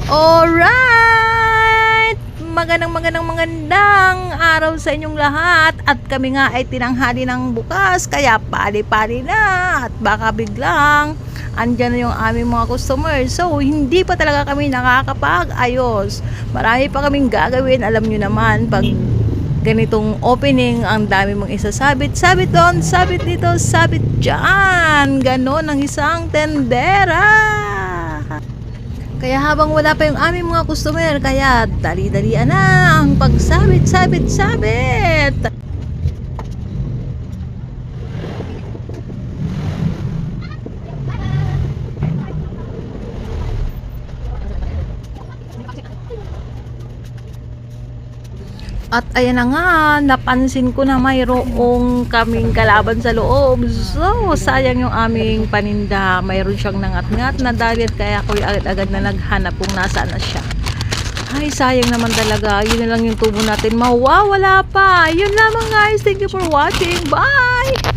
Alright! Magandang araw sa inyong lahat. At kami nga ay tinanghali ng bukas, kaya pali-pali na. At baka biglang andyan na yung aming mga customer. So, hindi pa talaga kami nakakapag-ayos. Marami pa kaming gagawin. Alam nyo naman, pag ganitong opening, ang dami mong isasabit. Sabit doon, sabit dito, sabit dyan. Ganon ang isang tendera. Kaya habang wala pa yung aming mga customer, kaya dali-dalian na ang pagsabit. At ayan na nga, napansin ko na mayroong kaming kalaban sa loob. So, sayang yung aming paninda. Mayroon siyang nangat-ngat na dalit, kaya ako agad-agad na naghanap kung nasaan na siya. Ay, sayang naman talaga. Yun na lang yung tubo natin. Mawawala pa. Yun lamang guys. Thank you for watching. Bye!